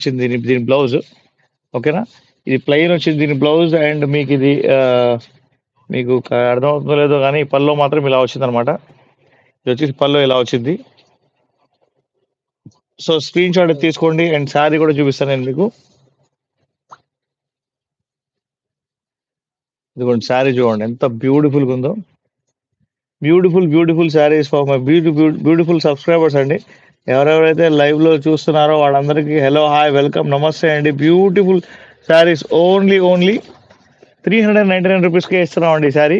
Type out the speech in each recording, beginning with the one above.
వచ్చింది దీని బ్లౌజ్. ఓకేనా? ఇది ప్లెయిన్ వచ్చింది దీని బ్లౌజ్. అండ్ మీకు ఇది మీకు అర్థమవుతుందో లేదో కానీ పల్లో మాత్రం ఇలా వచ్చిందనమాట. ఇది వచ్చేసి పల్లో ఇలా వచ్చింది. సో స్క్రీన్ షాట్ తీసుకోండి. అండ్ శారీ కూడా చూపిస్తాను నేను మీకు. ఇదిగోండి శారీ చూడండి ఎంత బ్యూటిఫుల్గా ఉందో. Beautiful saris for my beautiful subscribers అండి. ఎవరెవరైతే లైవ్ లో చూస్తున్నారో వాళ్ళందరికీ హలో, హాయ్, వెల్కమ్, నమస్తే అండి. బ్యూటిఫుల్ శారీస్ ఓన్లీ 399 రూపీస్కే ఇస్తున్నాం అండి ఈ శారీ.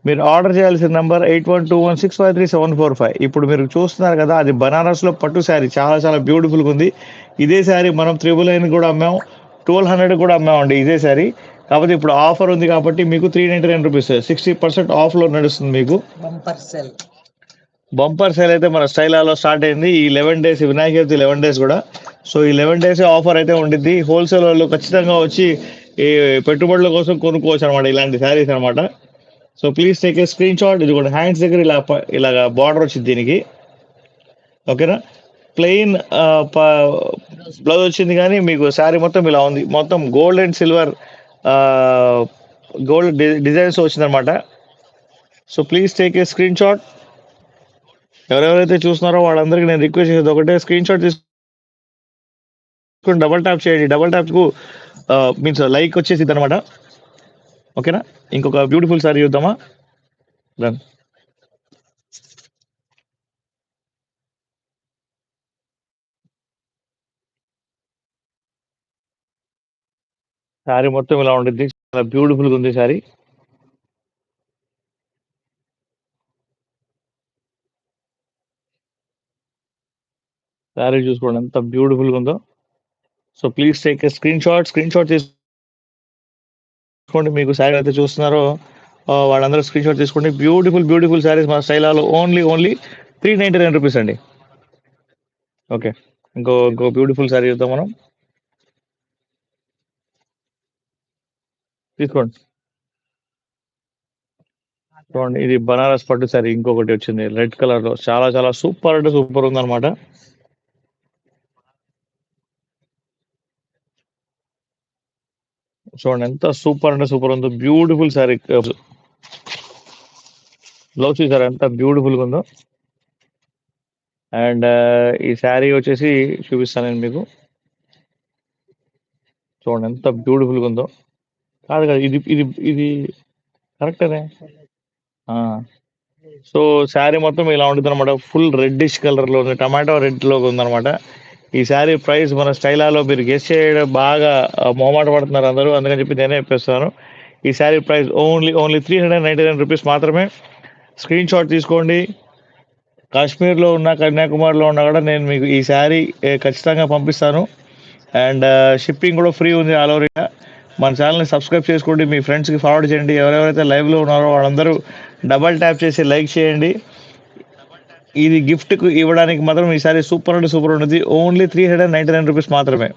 మీరు ఆర్డర్ చేయాల్సిన నెంబర్ 8121653745. ఇప్పుడు మీరు చూస్తున్నారు కదా, అది బనారస్ లో పట్టు శారీ. చాలా చాలా బ్యూటిఫుల్గా ఉంది. ఇదే శారీ మనం 999 కూడా అమ్మాం, 1200 కూడా అమ్మామండి ఇదే శారీ. కాకపోతే ఇప్పుడు ఆఫర్ ఉంది కాబట్టి మీకు 399 రూపీస్ 60% ఆఫ్ లో నడుస్తుంది మీకు. బంపర్ సేల్ అయితే మన స్టైలాలో స్టార్ట్ అయింది ఈ 11 డేస్, వినాయక చవితి 11 డేస్ కూడా. సో ఈ 11 డేస్ ఆఫర్ అయితే ఉండిద్ది. హోల్సేల్ వాళ్ళు ఖచ్చితంగా వచ్చి ఈ పెట్టుబడుల కోసం కొనుక్కోవచ్చు అనమాట ఇలాంటి శారీస్ అనమాట. So please take a screen shot. ఇది కూడా హ్యాండ్స్ దగ్గర ఇలాగా బార్డర్ వచ్చింది దీనికి. ఓకేనా? ప్లెయిన్ బ్లౌజ్ వచ్చింది కానీ మీకు శారీ మొత్తం ఇలా ఉంది. మొత్తం gold and silver gold designs వచ్చిందనమాట. So please take a screenshot. ఎవరెవరైతే చూస్తున్నారో వాళ్ళందరికీ నేను రిక్వెస్ట్ చేసేది ఒకటే, స్క్రీన్ షాట్ తీసుకుని డబల్ ట్యాప్ చేయండి. డబల్ ట్యాప్ కు మీన్స్ లైక్ వచ్చేసింది అనమాట. ఓకేనా? ఇంకొక బ్యూటిఫుల్ సారీ చూద్దామా? డన్. శారీ మొత్తం ఇలా ఉంటుంది. చాలా బ్యూటిఫుల్గా ఉంది శారీ. శారీ చూసుకోండి ఎంత బ్యూటిఫుల్గా ఉందో. So please take a screen shot తీసుకోండి. మీకు శారీ అయితే చూస్తున్నారో వాళ్ళందరూ స్క్రీన్ షాట్ తీసుకోండి. బ్యూటిఫుల్ శారీస్ మా స్టైలాలో ఓన్లీ 399 రూపీస్ అండి. ఓకే, ఇంకో బ్యూటిఫుల్ శారీ చూద్దాం మనం. తీసుకోండి. చూడండి, ఇది బనారస్ పట్టు శారీ ఇంకొకటి వచ్చింది రెడ్ కలర్ లో. చాలా చాలా సూపర్ అంటే సూపర్ ఉందన్నమాట. చూడండి ఎంత సూపర్ అంటే సూపర్ ఉందో. బ్యూటిఫుల్ శారీ. బ్లౌజ్ చూసారా ఎంత బ్యూటిఫుల్గా ఉందో. అండ్ ఈ శారీ వచ్చేసి చూపిస్తాను నేను మీకు. చూడండి ఎంత బ్యూటిఫుల్గా ఉందో. కాదు ఇది ఇది ఇది కరెక్టేనే. సో శారీ మొత్తం ఇలా ఉంటుంది అనమాట. ఫుల్ రెడ్డిష్ కలర్ లో ఉంది, టమాటో రెడ్ లో ఉందన్నమాట. ఈ శారీ ప్రైస్ మన స్టైలాలో మీరు గెస్ చేయడం బాగా మొహమాట పడుతున్నారు అందరూ, అందుకని చెప్పి నేనే చెప్పేస్తాను. ఈ శారీ ప్రైస్ ఓన్లీ 399 రూపీస్ మాత్రమే. స్క్రీన్ షాట్ తీసుకోండి. కాశ్మీర్లో ఉన్న, కన్యాకుమారిలో ఉన్నా కూడా నేను మీకు ఈ శారీ ఖచ్చితంగా పంపిస్తాను. అండ్ షిప్పింగ్ కూడా ఫ్రీ ఉంది ఆల్ ఓవర్ ఇండియా. మన ఛానల్ని సబ్స్క్రైబ్ చేసుకోండి, మీ ఫ్రెండ్స్కి ఫార్వర్డ్ చేయండి. ఎవరెవరైతే లైవ్లో ఉన్నారో వాళ్ళందరూ డబల్ ట్యాప్ చేసి లైక్ చేయండి. ఇది గిఫ్ట్కు ఇవ్వడానికి మాత్రం ఈసారి సూపర్ అంటే సూపర్ ఉంటుంది. ఓన్లీ 399 రూపీస్ మాత్రమే.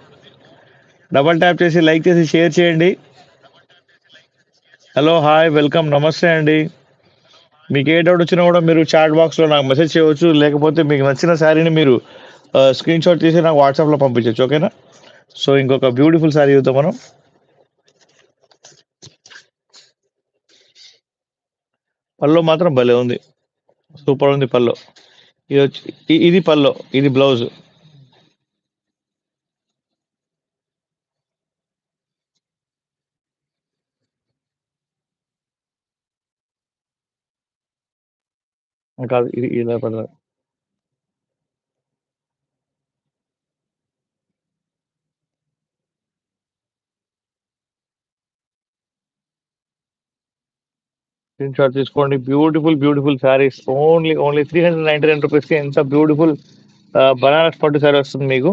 డబల్ ట్యాప్ చేసి లైక్ చేసి షేర్ చేయండి. హలో, హాయ్, వెల్కమ్, నమస్తే అండి. మీకు ఏ డౌట్ వచ్చినా కూడా మీరు చాట్ బాక్స్లో నాకు మెసేజ్ చేయవచ్చు. లేకపోతే మీకు నచ్చిన శారీని మీరు స్క్రీన్ షాట్ తీసి నాకు వాట్సాప్లో పంపించవచ్చు. ఓకేనా? సో ఇంకొక బ్యూటిఫుల్ శారీ చూద్దాం మనం. పల్లో మాత్రం భలే ఉంది, సూపర్ ఉంది పల్లో. ఇది పల్లో, ఇది బ్లౌజ్. కాదు, ఇది ఇలా పడదు. స్క్రీన్ షాట్ తీసుకోండి. బ్యూటిఫుల్ శారీస్ ఓన్లీ 399 రూపీస్కి ఎంత బ్యూటిఫుల్ బనారస్ పట్టు శారీ వస్తుంది మీకు.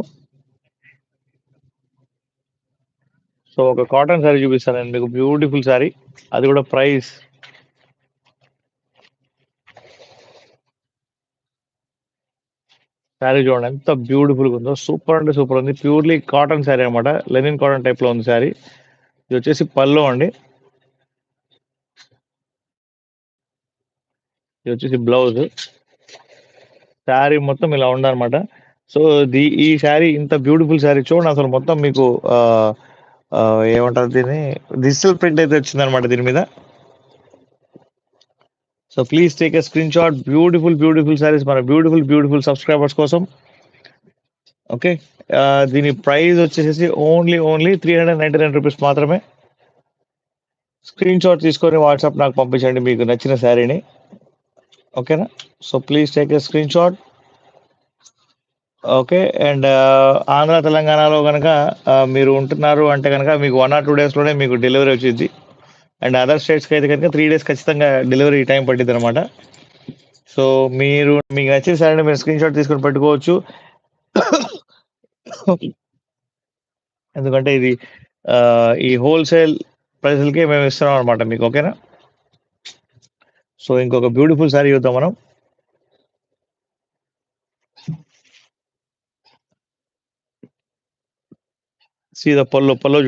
సో ఒక కాటన్ శారీ చూపిస్తాను నేను మీకు, బ్యూటిఫుల్ శారీ. అది కూడా ప్రైస్ శారీ చూడండి ఎంత బ్యూటిఫుల్గా ఉందో. సూపర్ అంటే సూపర్ ఉంది. ప్యూర్లీ కాటన్ శారీ అనమాట, లెనిన్ కాటన్ టైప్లో ఉంది శారీ. ఇది వచ్చేసి పల్లో అండి. ఇది వచ్చేసి బ్లౌజ్. శారీ మొత్తం ఇలా ఉందన్నమాట. సో, ఈ శారీ ఇంత బ్యూటిఫుల్ శారీ చూడండి అసలు మొత్తం మీకు ఆహ్, ఏమంటారు దీన్ని? డిజిటల్ ప్రింట్ అయితే వచ్చిందనమాట దీని మీద. So, please take a screenshot. Beautiful saris మన బ్యూటిఫుల్ సబ్‌స్క్రైబర్స్ కోసం. ఓకే. దీని ప్రైస్ వచ్చేసేసి ఓన్లీ రూ. 399 మాత్రమే. స్క్రీన్‌షాట్ తీసుకొని వాట్సాప్ నాకు పంపించండి మీకు నచ్చిన శారీని. ఓకేనా? So, please take a screenshot. Okay. And Andhra, తెలంగాణలో గనక మీరు ఉంటున్నారు అంటే గనక మీకు 1 ఆర్ 2 డేస్‌లోనే మీకు డెలివరీ వచ్చిద్ది. అండ్ అదర్ స్టేట్స్‌కైతే గనుక 3 డేస్ ఖచ్చితంగా డెలివరీ టైం పట్టిద్దనమాట. సో, మీకు నచ్చిన శారీని మీరు స్క్రీన్‌షాట్ తీసుకొని పెట్టుకోవచ్చు. ఎందుకంటే ఇది ఈ హోల్‌సేల్ ప్రైస్‌లకే మేము ఇస్తున్నాం అనమాట మీకు. ఓకేనా? సో, ఇంకొక బ్యూటిఫుల్ శారీ చూద్దాం మనం. See the pallu